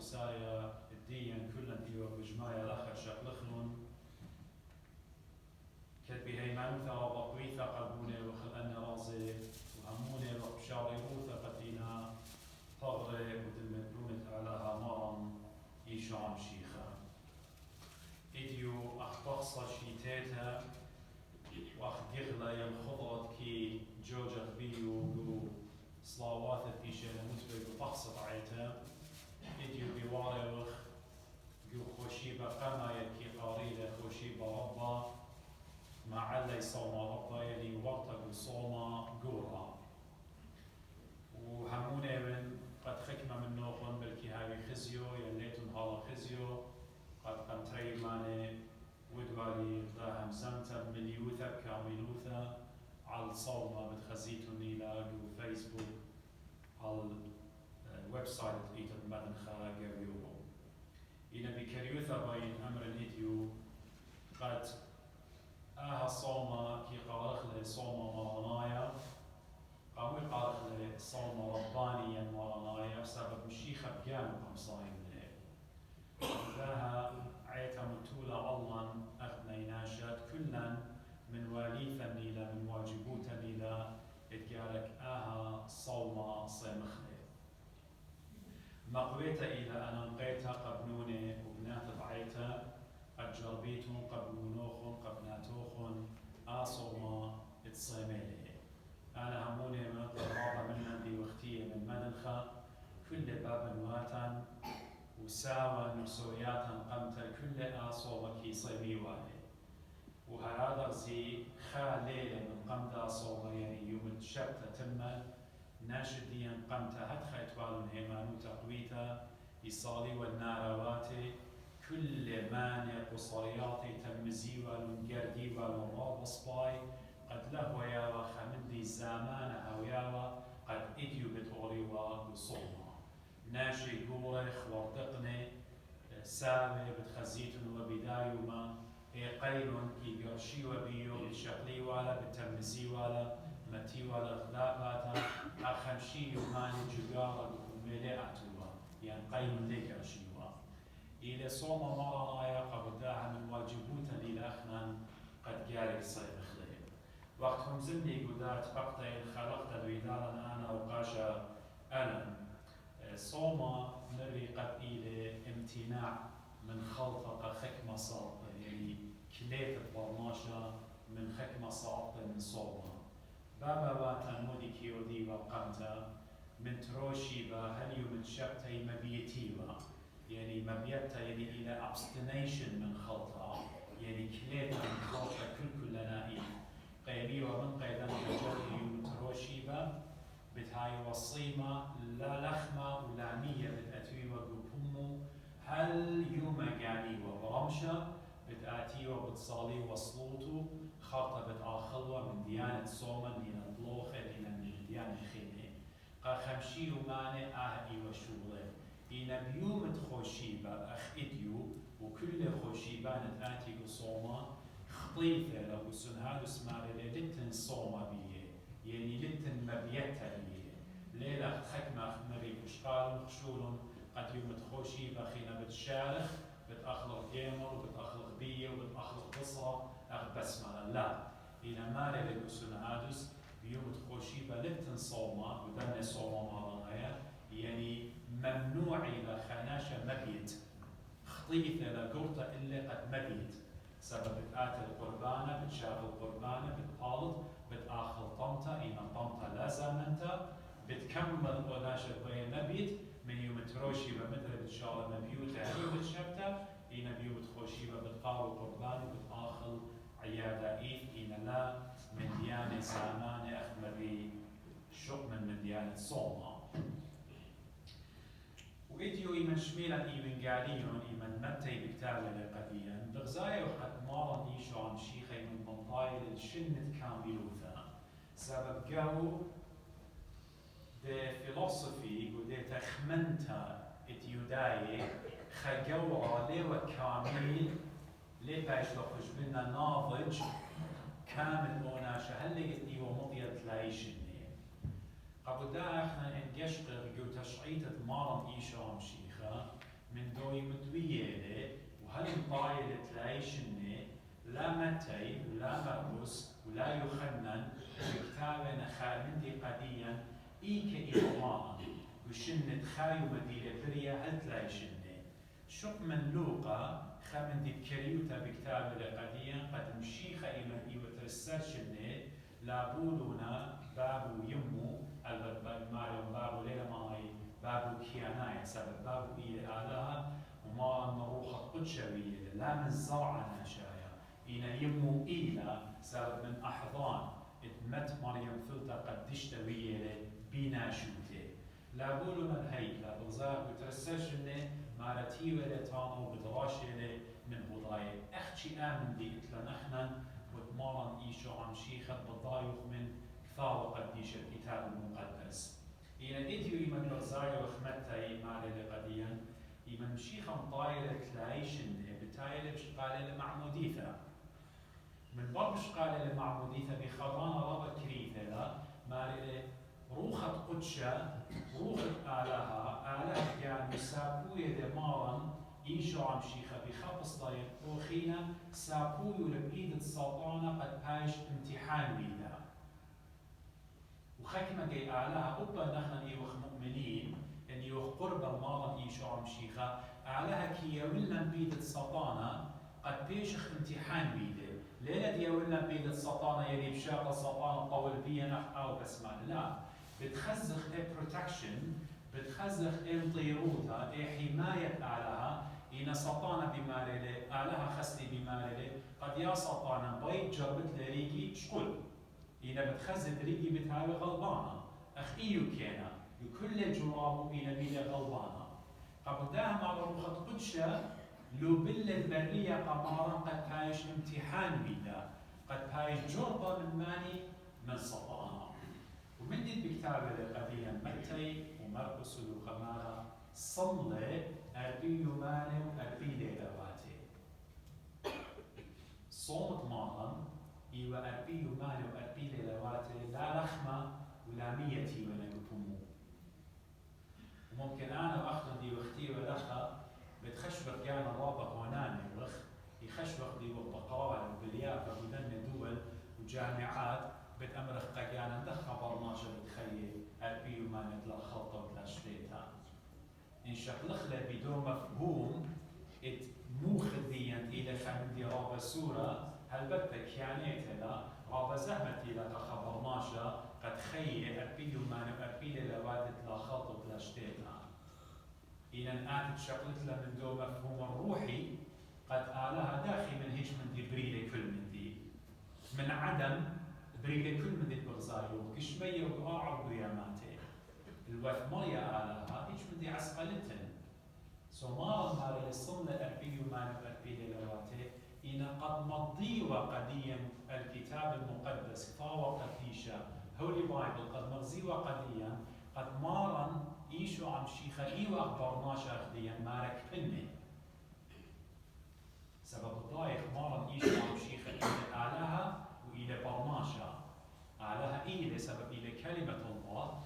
وسايا الدين كلن إيوه بجمايا لخر شقلخنون كتبي هيمانوثا وبقويثا قلبوني وخل أن رازي وهموني وبشاري موثا قدينا طغري ودمدونة علىها مرم إيشام شيخا إديو أخبصة شيتاتا وأخدغلا ينخضرت كي جوجة بيو صلاوات إيشا لمتبه بطخصة عيتا إديو بواري وخ جو خوشيبا قما يكي قاريلة خوشيبا ربا ما علي صوما ربا يلي وقتك صوما قورا وهموني من قد خكمة من نوخن بلكي هاي خزيو يليتون هالا خزيو قد قمتري ماني ودوالي ضاهم زمتا مليوثا كاملوثا على الصومة بتخزيتو نيلا وفيسبوك على الويب سايت إيتا مدن خا قريوبو إنا بكريوثا باين أمر الإديو قد صومة كي قارخ صومة مرانايا قاموا قارخ صومة ربانيا مرانايا بسبب مشيخة بجانو قمصاين لها عيتا متولى الله أخني ناشات كلا من واليثا نيلا من واجبوتا نيلا إتقالك صومة صيمخني مقويتا إلى أنا نقيتا قبنوني وبنات بعيتا قد جربيتون قبنونوخن قبناتوخن صومة اتصيميلي أنا هموني من الضرابة من دي وقتية من مدنخة كل باب واتن وساوى نسوياتا قمت كل صومة كي صيمي والي وهذا زي ليلة من قمت صومة يعني يوم الشبت تم ناشديا قمت هد خيتوال هيمانو تقويتا يصالي والنارواتي كل مانع قصرياتي تمزي والنقردي والرابص باي قد له وياوا خمدي زمان هوياوا قد إديو بتغريوا بصومة ناشي قوري خوردقني سامي بتخزيتن وبدايو ما قيلون كي قرشي وبيو بشقلي ولا بتمزي ولا متي ولا غلاباتا أخمشي يماني جقارة بكميلي أعتوا يعني قيلون لي قرشيوا إلى صوم مرة آية قبداها من واجبوتا إلى أخنا قد قارك صيب خليه وقتهم زلني قدات بقطة خلقت دويدالا أنا وقاشا ألم صوم نري قد إلى امتناع من خلطة خكمة صالطة يعني كليت البرماشة من خكمة صالطة من صومة بابا واتن مودي كيودي وقمتا من تروشي هل يوم شبتي مبيتي يعني مبيتا يعني إلى abstination من خلطة يعني كليت من خلطة كل نائي قيبي ومن قيدا جري يوم تروشي بتهاي وصيمة لا لخمة ولا مية بتأتي وقبهمو هل يوم قاني وبرمشة بتأتي وبتصالي وصلوتو خاطة بتآخلوا من ديانة صومة من البلوخة من ديانة خيمة قا خمشي وماني وشولي إنا بيوم تخوشيبا أخ إديو وكل خوشيبان تأتي بصومة خطيفة لو سنهاد اسماري لتن صومة بيه يعني لتن مبيتا بيه ليلة خكمة مري بشقال مخشول قد يوم تخوشي بخينا بتشارخ بتأخلق جيمر وبتأخلق بيه وبتأخلق قصة أخ بسمة لا إلى ماري لبسنهادس بيوم تخوشي بلتن صومة ودن صومة مرانايا يعني ممنوع إلى خناشة مبيت خطيثة لقرطة إلا قد مبيت سبب بتآتي القربانة بتشاف القربانة بتقالط بتآخل طمطة إما طمطة لا زامنتا بتكمل قناشة بين مبيت من يوم تروشي بمدرة بتشارة مبيوتة هي بتشبتا إنا بيو بتخوشي بتقاوي قربانة بتآخل عيادة إيث إنا لا من ديانة زامانة أخمري شؤمن من ديانة صومة وإديو إيمن شميلا إيمن قاليون إيمن متى بكتابة لقديا بغزايا وقد مارا إيشو عن شيخي من منطايل الشنة كاملوثا سبب قاو دي فيلوسوفي ودي تخمنتا إتيوداي خقورا ليوة كامل لي باش لخش بنا ناضج كامل موناشا هل لقيت إيوة مضية تلايشني قبل دا احنا انقشقر جو تشعيتة مارن إيشام شيخا من دوي مدوية وهل طايلة تلايشنة لا متي ولا مرقس ولا يخنن وكتابنا خامندي قديا إيك إيقماء وشنة خايو مدينة بريا هل تلايشنة شق من لوقا خامندي بكريوتا بكتاب قديا قد مشيخة إيمن وترسلشنة لابولونا بابو يمو الماريوم بابو ليلة ماي بابو كياناي سبب بابو إيه آلها وما نروح قدشوية لا من زرعنا شايا إنا يمو إيلا سبب من أحضان اتمت مريم فلتا قد تشتوية بينا شوتي لابولونا الهيكلة بغزاق وترسلشنة مارتي ولا تامو بدراشة من بضاية أختي آمن دي إتلا نحن وتمارن إيشو عم شيخة بضايق من كثار قديش الكتاب المقدس إن إديو إيمان رزايا وخمتاي مالي قديا إيمان شيخة مطايلة تلايشن بتايلة بشقالة معموديثة من باب شقالة معموديثة بخضانة رابا كريثة لا مالي روخة قدشة روخة آلها كان يسابوية دمارا إيشو عم شيخة بخبص ضايق روخينا سابوية لبإيد السلطانة قد بايش امتحان بيدا وخكمة جاي أعلاها أبا نحن إيوخ مؤمنين إن إيوخ قرب الماضي إيشو عم شيخة أعلاها كي يولن بيد السلطانة قد بيشخ امتحان بيده ليلة دي يولن بيد السلطانة يلي بشاق السلطانة طول بيا نح أو بسمان لا بتخزخ بروتكشن بتخزخ طيروتا حماية أعلاها إن سلطانة بمارلة أعلاها خستي بمارلة قد يا سلطانة بيت جربت لريكي شقل إنا بتخزن ريقي بتاعي غلبانة أخيو كينا وكل الجراب إنا بيلا غلبانة قبلها مع روخة قدشة لو بالبرية قمارا قد بايش امتحان بيدا قد بايش جربة من ماني من سلطانة ومن دي بكتابة قديا متى ومرقس وخمارة صلى أربي ماني وأربي ليلواتي صومت مالا إيوة أربي ماني وأربي ليلواتي لا رخمة ولا ميتي ولا قطمو وممكن أنا وأخذ دي وقتي ولخا بتخشبق يعني الرابط هوناني وخ يخشبق دي وبقرار وباليافة ودن دول وجامعات بتأمرخ قاقانا دخل برناشة بتخيل أربي ماني بلا خلطة وبلا شتيتا إن شكلخلة بدون مفهوم مو خذيا إلى خمدي رابا سورة هل بتك يعني لا رابا زهمتي لك خبرناشا قد خي أربي ماني وأربي لوادت لا خلطة وبلا شتيتا إن آتت شكلت من دون مفهوم الروحي قد آلها داخل من هيش من دي بريلة كل من دي من عدم بريلة كل من دي بغزايو كشمية وقاعد وياماتي الوث مريا آلها هيش من دي عسقلتن سومار مال الصنة أربي ومان أربي لواتي إن قد مضي وقديا الكتاب المقدس فاوى قديشة هولي بايبل قد مغزي وقديا قد مارا إيشو عم شيخة إيو أخبرناش أخديا مارك بني سبب الضايق مارا إيشو عم شيخة إلى آلها وإلى برناشا آلها إلى سبب إلى كلمة الله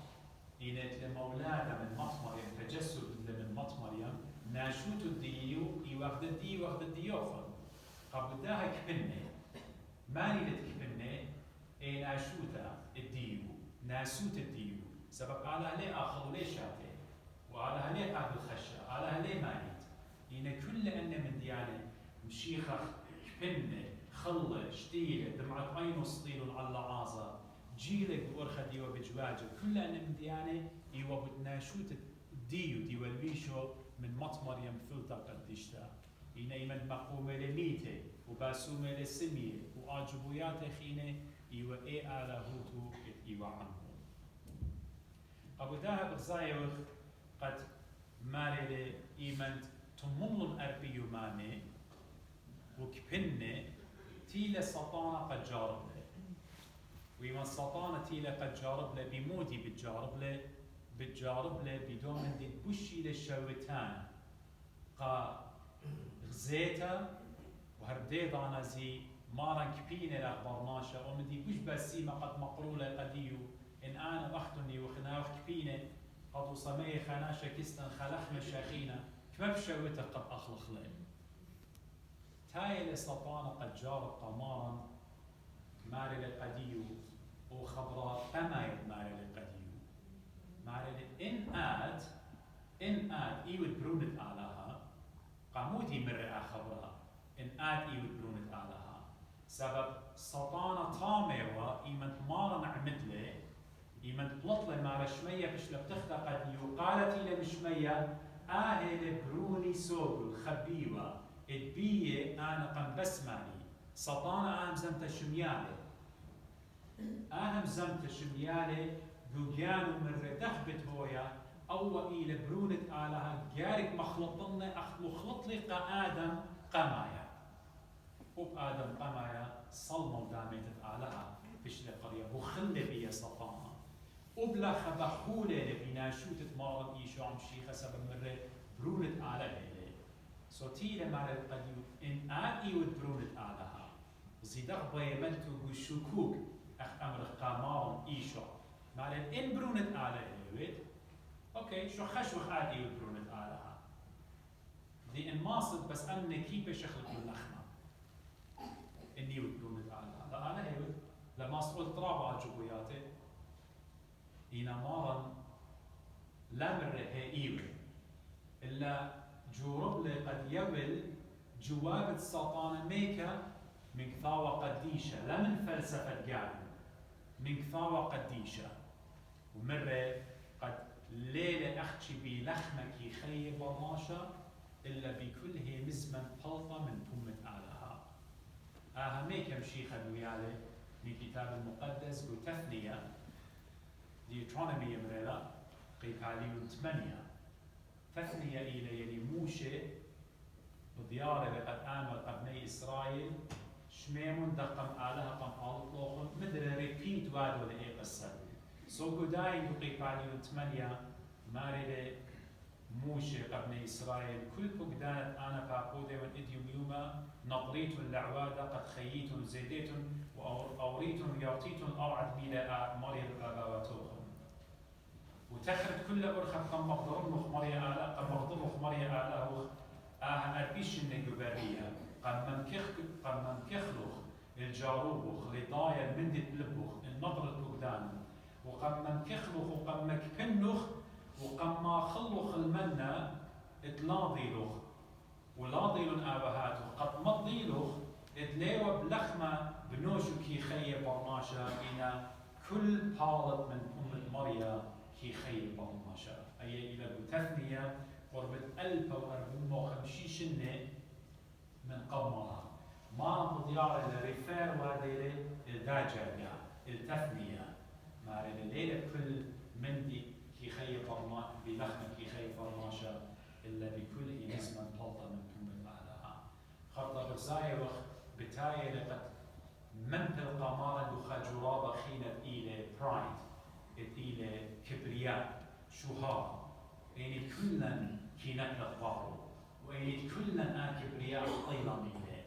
إلى مولانا من مط مريم تجسد من مط مريم ناشوت الديو يوخد الديو وخد الديوخن قبل داها كبني ماني لتكبني إيه ناشوتا الديو ناسوت الديو سبب على ليه آخر وليه شاتي وعلى ليه أهل الخشة على ليه مانيت إن كل أن من ديانة مشيخة كبني خلة شتيلة دمعة عين وسطيل على عازة جيلك بورخة ديو بجواجه كل أن من ديانة يو بدناشوت الديو ديو البيشو من مط مريم فلتا قديشتا إن إيمن مقومة لميته وباسومة لسمية وآجبويات خينة إيوة إيه آلا هوتو إيوة عنه أبو داها بغزايوخ قد ماري إيمن تمملن أربيو مامي وكبنة تيلا سطانة قد جارب له وإيمن سطانة تيلا قد جارب له بمودي بتجارب له بدون من دي بوشي للشوتان قا غزيتا وهرديضانا زي مارن كبينة لأخبرناشا ومن دي بوش بسيمة قد مقرولة قديو إن أنا أختني وخناوخ كبينة قد وصمي خناشا كستن خلخنا شاخينا كما بشويته قد أخلق لين تاي لسطان قد جار قمارا ماري لقديو وخبرات أما ماري لقديو ماري إن آد إيود برونت آلها قاموتي مرة خبرها إن آد إيود برونت آلها سبب سطانة طامة إيمن مارا نعمتله إيمن بلطلة مارا شمية فش لبتختا قديو قالت إلى بشمية آهل بروني سوق خبيوة البية أنا قم بسماني سطانة أهم زمت شميالي أهم زمت شميالي بوجانو من ردخبت هويا أو إلى برونة آلها جارك مخلطنا مخلط لي آدم قمايا وبآدم قمايا صلموا دامت آلها فيش لقرية وخلي بيا سطانة وبلا خبحولة لبناشوت مارن إيشو عم شيخة سبب مرة برونة آلها صوتي لما القديم إن آدي ودرونة آلها زيدق بيمنتو بشكوك أمر قمارن إيشو مع إن برونة آلها اوكي شو خشوخ عادي يبرون آلها دي ان ماصد بس أن كيف يخلق اللخمة إني يبرون آلها لا أنا هيود لما أسأل طرابة جبوياته إنا مارا لا مره هي إلا جورب لي قد يبل جواب السلطان ميكا من كثاوة قديشة لا من فلسفة قاعدة من كثاوة قديشة ومرة قد ليلة أختي بلخمك يخي برماشة إلا بكل هي مزمن طلطة من بومة آلها أهميك مشي خلويالي من كتاب المقدس وتثنية ديوترونومي مريلا قيقاليون 8 تثنية إلى يلي موشي وديارة لقد آمل قبني إسرائيل شميمون دقم آلها قم آلطوخن مدر ريبيت وادو لإيه قصة سوكو داين قيقاليون 8 ماري موشي قبني إسرائيل كل فقدانت أنا فاقودة من إديوم يوما نطريت العوادة قد خييت زيديت وأوريت يعطيت أوعد ميلا مريم أباواتوخن وتخرج كل أرخب قم مقدرون مريم آلا قم مقدرون مريم آلا أربيش النجوبرية قم ممكخلوخ الجاروبوخ لضايا المندي بلبوخ النظرة فقدان وقم ممكخلوخ وقم مكبنوخ وقم خلوخ المنة اتلاضيلوخ ولاضيلون آبهاتو قد مضيلوخ اتليوا بلخمة بنوشو كي خي برماشا إنا كل بالط من مريا كي خي برماشا أي إلى تثنية قربت 1450 سنة من قمها ما مضيار الريفير واديري الداجة التثنية ماري الليلة كل مندي كي خي برما بلخمة كي خي برماشا إلا بكل اسم بلطة من كم علىها خطة بزايوخ بتاية لقد منت القمارة دخل جرابة خينة إلى برايد إلى كبرياء شهار يعني كلن كي نقلق ظهره وإني كلن كبرياء طيلة ميله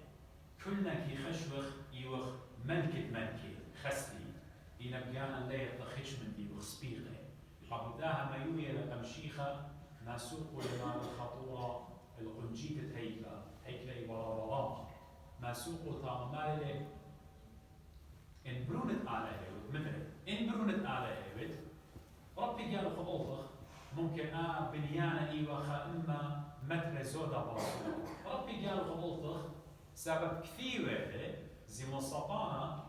كلن كي خشوخ يوخ ملكة خسلي إنا بيانا لا يتخش من دي وخسبيغة قبداها ما يوية لقمشيخة ناسوق لما الخطورة القنجية هيكلة ورا ورا ما سوق طامالة إن برونت على هيوت مثلا إن برونت على هيوت ربي قالوا خبوطخ ممكن بنيانا إيوخا إما متر زودا باسو ربي قالوا خبوطخ سبب كثير زي مصطانا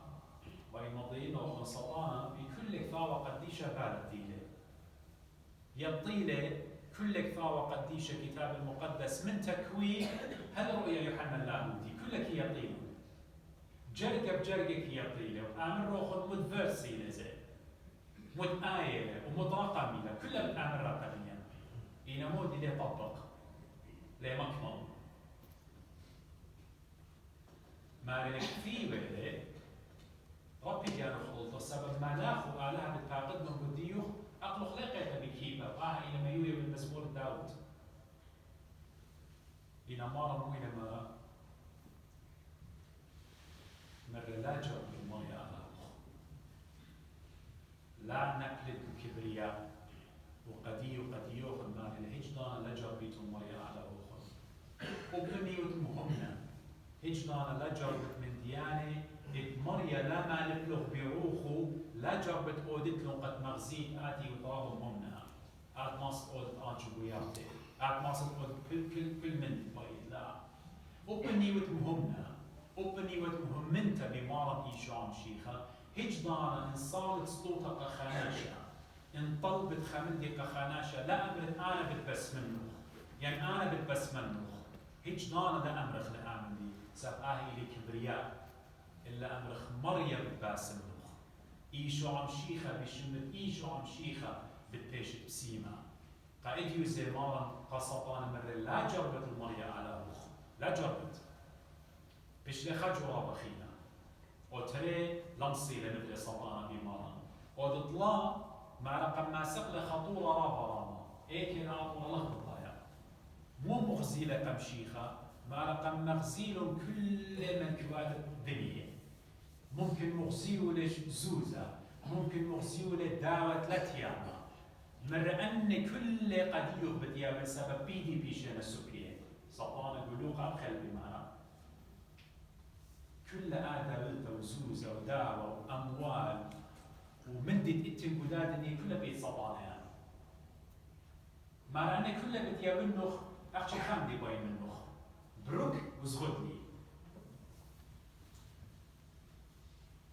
ويمضينا ومصطانا بكل كثاوة قديشة بارديلة يبطيلة كل كثاوة قديشة كتاب المقدس من تكوين هل رؤيا يوحنا اللاهوتي كلك يطيله جرقة بجرقك يطيله وآمن روخ مد فيرسي لزي مد آية ومد رقمي كلها بالآمن رقميا إنا مود اللي يطبق لمكمل مارلك في وحده ربي كانوا خلطة سبب ما لاخو آلها بالتاقدهم بالديوخ أقلو خلقة بكيبة إلى ما يوي بالمزمور داود إنا مرة مو إلى مرة لا جرب المية لا نقلد كبرياء وقدي يوخ مال الهجدان لجربيتم مريا على أخر وبني وتمهمنا هجدان لجربت من ديانة مريا لا مالك له بروخو لجربت أودت له قد مغزيت آتي وطاب مهمنا آت ماصد أودت آتشبوياتي آت ماصد أودت كل من بايد لا وبني وتمهمنا وبني وتمهمنت بمارا إيشام شيخة هجدان إن صارت سلوطة قخاناشا إن طلبت خمندي قخاناشا لا أمرت أنا بتبس منه يعني أنا بتبس منه هجدان لا أمرخ لآمن سب آهي لكبرياء إلا أمرخ مريم باس منه إيشو عم شيخة بشمت إيشو عم شيخة بتبيش بسيمة قاعد يوزي مارا قصطان مرة لا جربت المريا على أخ لا جربت بش لخجورة بخينا وتري لمصي لنبلي صطانا بمارا ودطلا مع رقم ما سقل خطورة رابا إيه كنا الله بالضايا مو مغزيلة كم شيخة مع رقم مغزيل كل من كواد الدنيا ممكن مغزيو لش زوزة ممكن مغزيو لدعوة لتياما مر أن كل قد يغبط يا بسبب بيدي بيشان السكرية سطان بلوغ أبخل بمعنى كل آدابلت وزوزة ودعوة وأموال ومندت إتن قداد إني كل بيت سطانة يعني مع أن كل بيت يا بنخ أخشي خمدي باين من نخ بروك وزغدني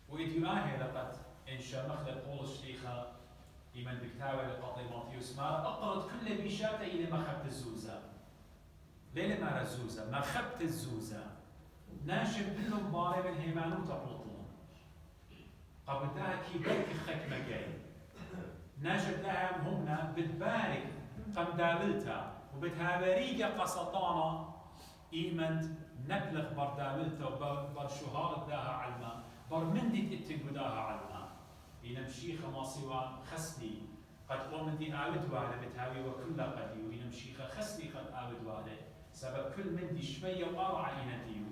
وإديو آهي لقد إنشاء مخلق قول الشيخة إيمان بكتاوى لقطيماطيوس ما أقرد كل بيشاته إلى مخبت الزوزة ليلة ما رزوزة مخبت الزوزة ناشب بلهم باري من هيمانو تبلطلون قبل ده كي بيك خك مجاي ناشب لهم همنا بتبارك قم دابلتا وبتهابريقة قسطانا إيمان نبلغ بردابلتا وبرشهارة داها علما برمندت اتنقداها علما ينمشي خماصي خسني قد قوم دي آود واله بتهاوي وكل قدي وينمشي خسني قد آود واله سبب كل من دي شوية وارع ينتيو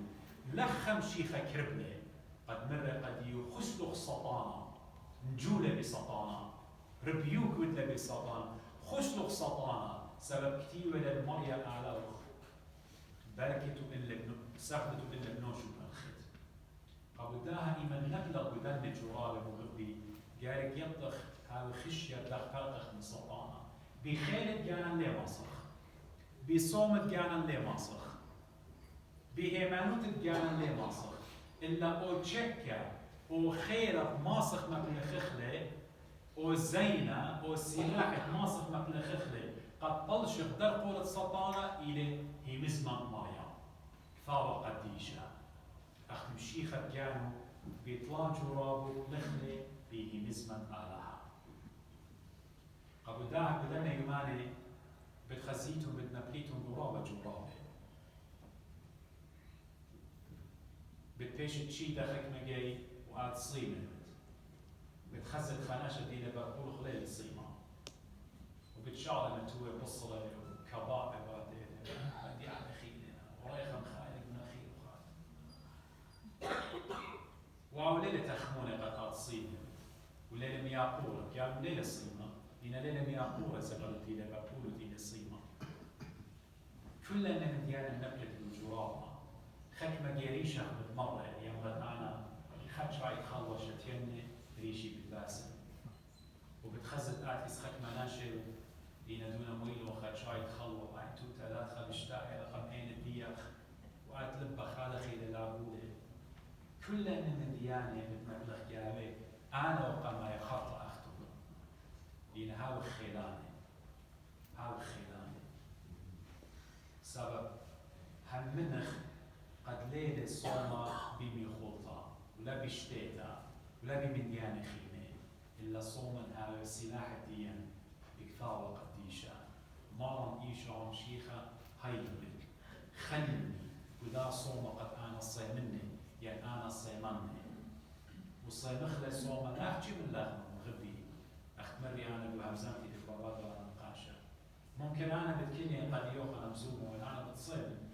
لخم شيخة كربلة قد مر قدي خسلق سطانا نجولة بسطانا ربيوك ودله بسطانا خسلق سطانا سبب كتير للمريا أعلى بركته إلا سخدته إلا بنوشو بالخيط قبل داها إيمان نبلغ بدن جوال مغبي جارك يطخ هاو خشية دخلتخ من سطانا بخيلت جانا لي ماسخ بصومت جانا لي ماسخ بهيمانوت جانا لي ماسخ إلا أو تشكا أو خيرت ماسخ مبنى خخلة أو زينة أو سلاحة ماسخ مبنى خخلة قد طلش قدر قولة سطانا إلى هي مزمان مريم كفاوة قديشة أختم شيخة جانو بيطلع جرابو نخلة به مزمن آلها قبل داعك بدنا يماني بتخزيتهم بتنبليتهم جرابة جرابة بتبيش تشي دخلك مجاي وقاد صيمة بتخزت خاناشة دي لبقول خلال الصيمة وبتشعر متوه بصرة وكبابة بدي على خيلنا ورايخة مخالق من أخير وخالق وليلة تخمونة قد صيمة وليلة مياقورة قالوا ليلة صيمة دينا ليلة مياقورة سبب دينا بقولوا دينا صيمة كلنا من ديانا نبلة الجرابة خك ما جيريش أخذ مرة يعني يوم أنا خدش رايت خلوشت يمني ريشي بالباسم وبتخزت آتيس خك ما ناشر دينا دون مويل وخدش رايت خلوة بعد تو ثلاثة بشتاعي رقم عين الديخ وقعد لبخ على خيل العبودة كلنا من ديانة بتمبلغ جابه أنا وقما يخاط أخطب لأن هاو خيلاني سبب همنخ قد ليلة صومة بمي خلطة ولا بشتيتا ولا بمن ديانة خيمة إلا صومة هاو السلاح الديان بكفاوة قديشة مارن إيشو عم شيخة هيلمك خلني ودا صومة قد أنا صيمني يعني أنا صيمني وصيمخلة صومة نحكي من لغم غبي أختمري أنا بهمزمتي في البابات وأنا نقاشة ممكن أنا بتكني قد يوخنا مزومة وأنا بتصيم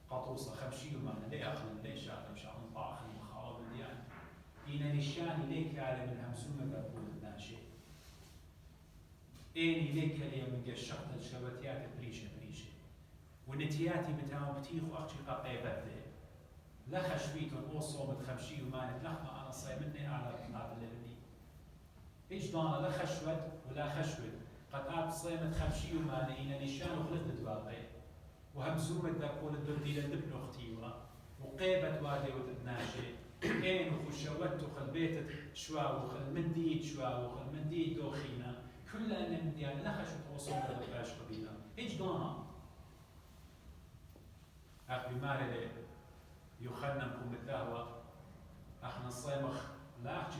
قطوصة خمشي وما ليه أخلن ليه شاطر مش عم طاخن مخاوض الديان إينا نشاني ليك على من همزومة بقول الناشي إني ليك لي من قشقت الشواتيات بريشة ونتياتي بتاعهم بتيخو أختي قاقيبته لا خشبيتون أو صومت خمشي ومانت لخمة أنا صايمني على هذا اللي إيش دانا لا خشوت ولا خشوت قد أب صيمت خمشي وماني إن نشان وخلت باقي وهمزومة داكول الدردي للبن أختيوا وقيبت وادي وتتناشي إين وخشوت وخل بيتت شوا وخل منديد شوا وخل منديد دوخينا كل أن يعني لا خشوت أو صومت باش قبيلة إيش دانا أخ بماري يخنمكم الدهوة احنا صيمخ لا احكي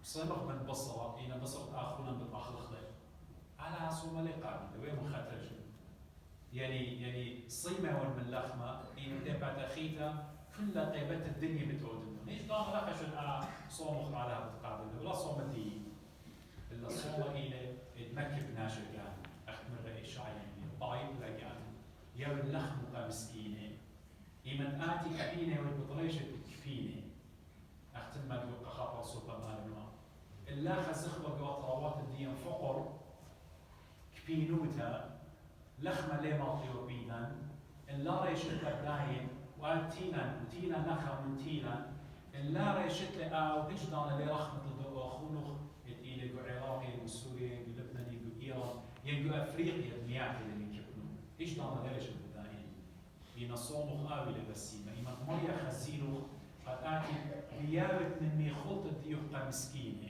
صيمخ من بصرة إنا بصرة آخونا بالأخلق على صوم لي قابل وين مخاطر يعني صيمة من لخمة إن بعد أخيتا كل قيبة الدنيا بتعود ليش ضام لا خشن صومخ على هذا القابل ولا صوم دي إلا صوم إلى تمكب ناشر يعني أخمر رأي شعير ضعيف لقيان يا اللخم مسكينة إيمن آتي كبينة والبطريشة كفينة أختم ما يوقع خاطر سوبر مالما إلا خزخوة قوات الدين فقر كبينوتا لخمة لي ماطيو بيدان إلا ريشت لبداين وتينا نخا من تينا إلا ريشت لآو هجدان لي رخمة الدقوة خونخ إلى عراقي وسوريا ولبنان وإيران ينقو أفريقيا المياه اللي يكبنو هجدان لي ريشت إن صومخ آوي لبسيمة إما مريا خزينوخ قد آتي بياوت من ميخوط الديوخ قمسكينة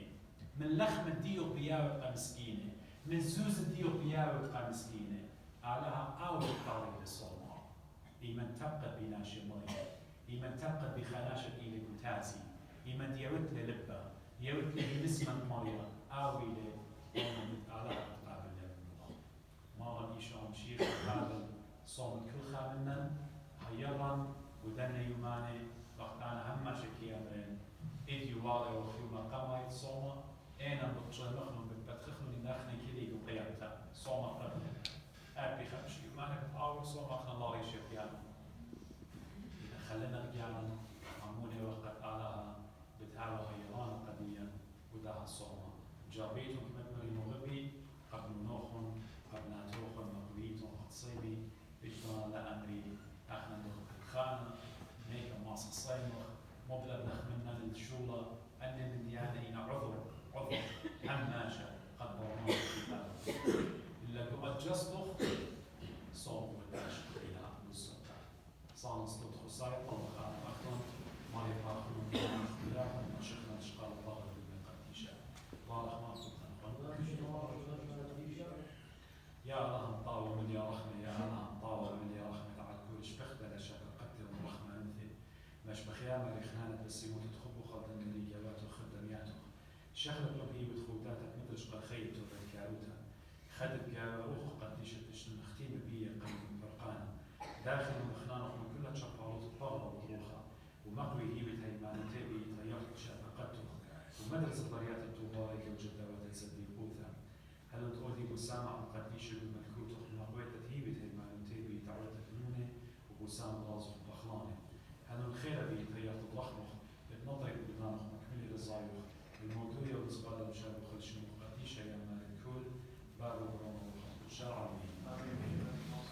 من لخم الديوخ بياوت قمسكينة من زوز الديوخ بياوت قمسكينة علىها آوي الطارق للصومها إما تبقى بناشي مريا إما تبقى بخناشة إلي كتازي إما ديوت للبة يوت لنسمة مريا آوي علىها الطارق للمخ ما غن إيشام شيخ هذا صوم كل خامنا هيرا ودنا يوماني وقت أنا هم شكيا من إدي والي وخيو مقامة يتصوم أنا بقشر مخنون بتخخنون نخني كذي وقيامتا صوم قبل أبي خمشي يوماني بتعاور صوم أخنا الله يشكيا إذا خلنا رجعنا عموني وقت على بتعالى هيران قديا وداها الصوم جابيتهم كما تقولي مغبي قبل نوخن قبل ناتوخن مغبيتهم قتصيبي بجدان لا أمري احنا خانة ميك ماس الصيمخ مبلغ نخمنا للشولة أن من ديانة إنا عذر هماشة قد برنا في إلا قد جسطخ صوم وداش إلى السلطة صان صوت خصائي الله خانة أخطن ما يفاخرون كنا اختلاف من شيخنا تشقال الله بالمقدشة بارك ما سلطان يا الله طاوة من يا رحمة يا الله طاوة من يا رحمة على كل شبخت لشاك قتل الرحمة مثل مش بخيامة رخنانة السيموت تخبو خلطن من الإجابات وخدمياته شغلة ربي بتخوتاتك مثل شقا خيط وذكاروتا خدت جاروخ قديش تشن نختيم بيه قلب فرقانا داخل مخنانه من كل شفاروت طاغة وطروخة ومقوي هي بتهيمان تبي طيارة شافة قدتخ ومدرسة ضريات التوبارك وجدوات يسدي قوثا هل تؤدي بسامة عن قديش الملكوت ومقوية تهيبة هيمان تبي تعود فنونه وبسام رازق بخلانه هل الخير بي طيارة الضخمخ بنظرك بدانخ مكمل للزايوخ الموضوع والزبالة مشابه خلشنو قديش هيمان الكل بارو برامو وشارع